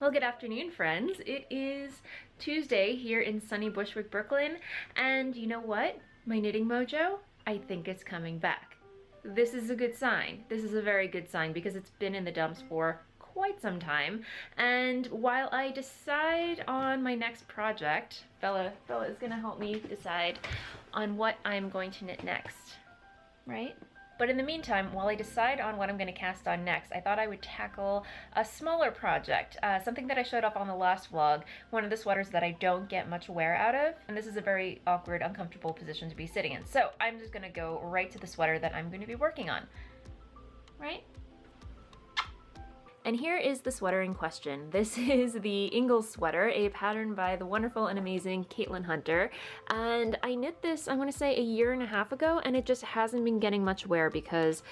Well, good afternoon, friends. It is Tuesday here in sunny Bushwick, Brooklyn, and you know what? My knitting mojo, I think it's coming back. This is a good sign. This is a very good sign because it's been in the dumps for quite some time, and while I decide on my next project, Bella is gonna help me decide on what I'm going to knit next, right? But in the meantime, while I decide on what I'm going to cast on next, I thought I would tackle a smaller project, something that I showed off on the last vlog, one of the sweaters that I don't get much wear out of, and this is a very awkward, uncomfortable position to be sitting in. So I'm just going to go right to the sweater that I'm going to be working on, right? And here is the sweater in question. This is the Ingalls sweater, a pattern by the wonderful and amazing Caitlin Hunter. And I knit this, I want to say, a year and a half ago, and it just hasn't been getting much wear because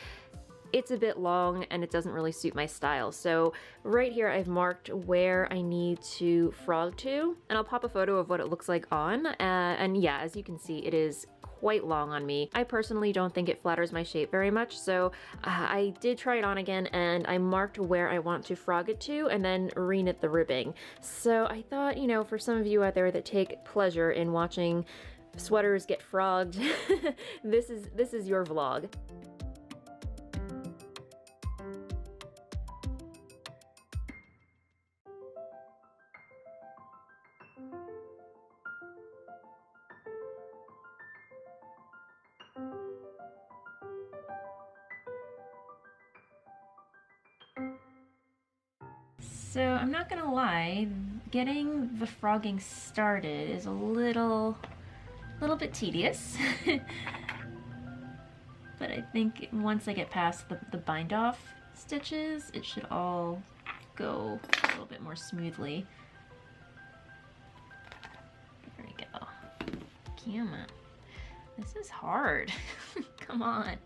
it's a bit long and it doesn't really suit my style. So right here I've marked where I need to frog to, and I'll pop a photo of what it looks like on. And yeah, as you can see, it is quite long on me. I personally don't think it flatters my shape very much, so I did try it on again and I marked where I want to frog it to and then reknit the ribbing. So I thought, you know, for some of you out there that take pleasure in watching sweaters get frogged, this is your vlog. So I'm not gonna lie, getting the frogging started is a little bit tedious. But I think once I get past the bind off stitches, it should all go a little bit more smoothly. There we go. Come on. This is hard. Come on.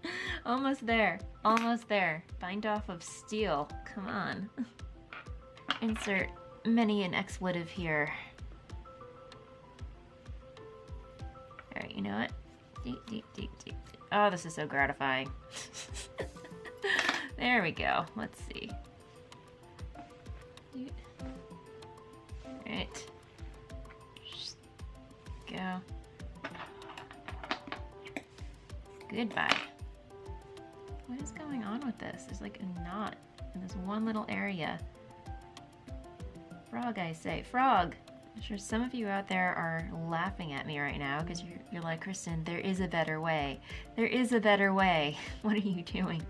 Almost there. Almost there. Bind off of steel. Come on. Insert many an expletive here. Alright, you know what? Deep. Oh, this is so gratifying. There we go. Let's see. Alright. Just go. Goodbye. What is going on with this? There's like a knot in this one little area. Frog, I say. Frog! I'm sure some of you out there are laughing at me right now because you're like, Kristen, there is a better way. There is a better way. What are you doing?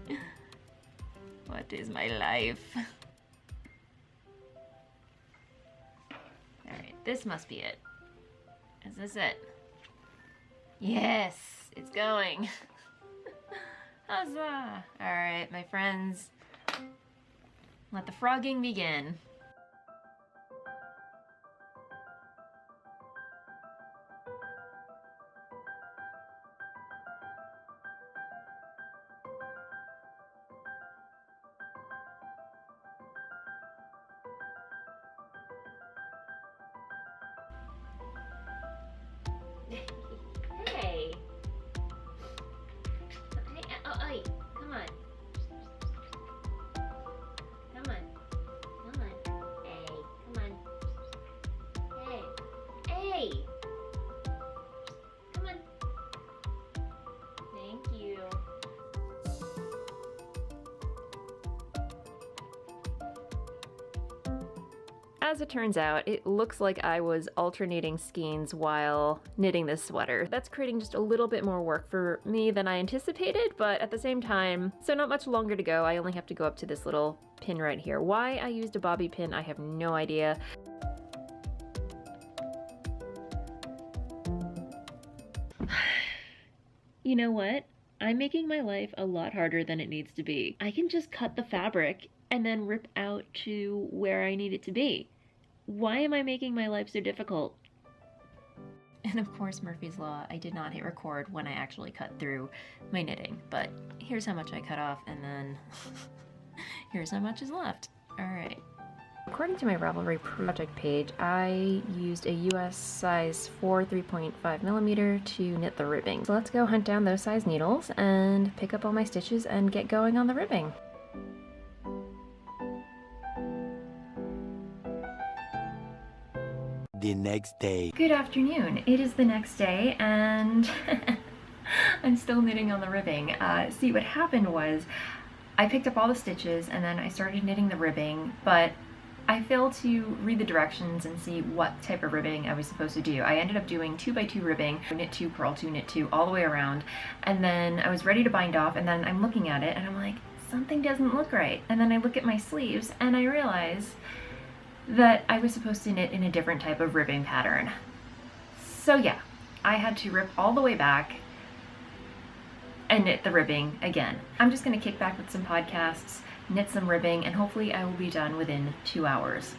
What is my life? Alright, this must be it. Is this it? Yes! It's going! Huzzah! Alright, my friends. Let the frogging begin. Hey! Oh, come on. Come on. Come on. Hey, come on. Hey. Hey! Come on. Thank you. As it turns out, it looks like I was alternating skeins while knitting this sweater. That's creating just a little bit more work for me than I anticipated, but at the same time, so not much longer to go. I only have to go up to this little pin right here. Why I used a bobby pin, I have no idea. You know what? I'm making my life a lot harder than it needs to be. I can just cut the fabric and then rip out to where I need it to be. Why am I making my life so difficult? And of course, Murphy's Law, I did not hit record when I actually cut through my knitting, but here's how much I cut off, and then here's how much is left. All right. According to my Ravelry project page, I used a US size 4 3.5mm to knit the ribbing. So let's go hunt down those size needles and pick up all my stitches and get going on the ribbing. the next day. Good afternoon. It is the next day and I'm still knitting on the ribbing. See, what happened was I picked up all the stitches and then I started knitting the ribbing, but I failed to read the directions and see what type of ribbing I was supposed to do. I ended up doing 2x2 ribbing, knit 2, purl 2, knit 2, all the way around, and then I was ready to bind off, and then I'm looking at it and I'm like, something doesn't look right. And then I look at my sleeves and I realize that I was supposed to knit in a different type of ribbing pattern. So yeah, I had to rip all the way back and knit the ribbing again. I'm just gonna kick back with some podcasts, knit some ribbing, and hopefully I will be done within 2 hours.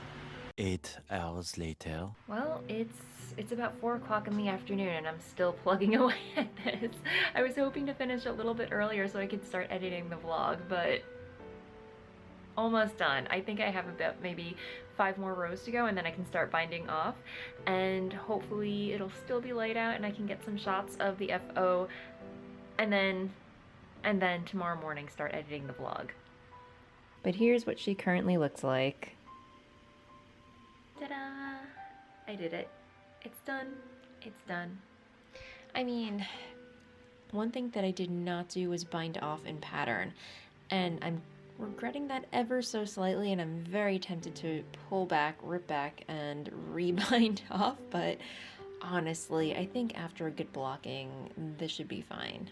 8 hours later. Well, it's about 4 o'clock in the afternoon and I'm still plugging away at this. I was hoping to finish a little bit earlier so I could start editing the vlog, but almost done. I think I have about maybe 5 more rows to go and then I can start binding off, and hopefully it'll still be laid out and I can get some shots of the FO, and then tomorrow morning start editing the vlog. But here's what she currently looks like. Ta-da! I did it. It's done. It's done. I mean, one thing that I did not do was bind off in pattern, and I'm regretting that ever so slightly, and I'm very tempted to pull back, rip back, and rebind off, but honestly, I think after a good blocking, this should be fine.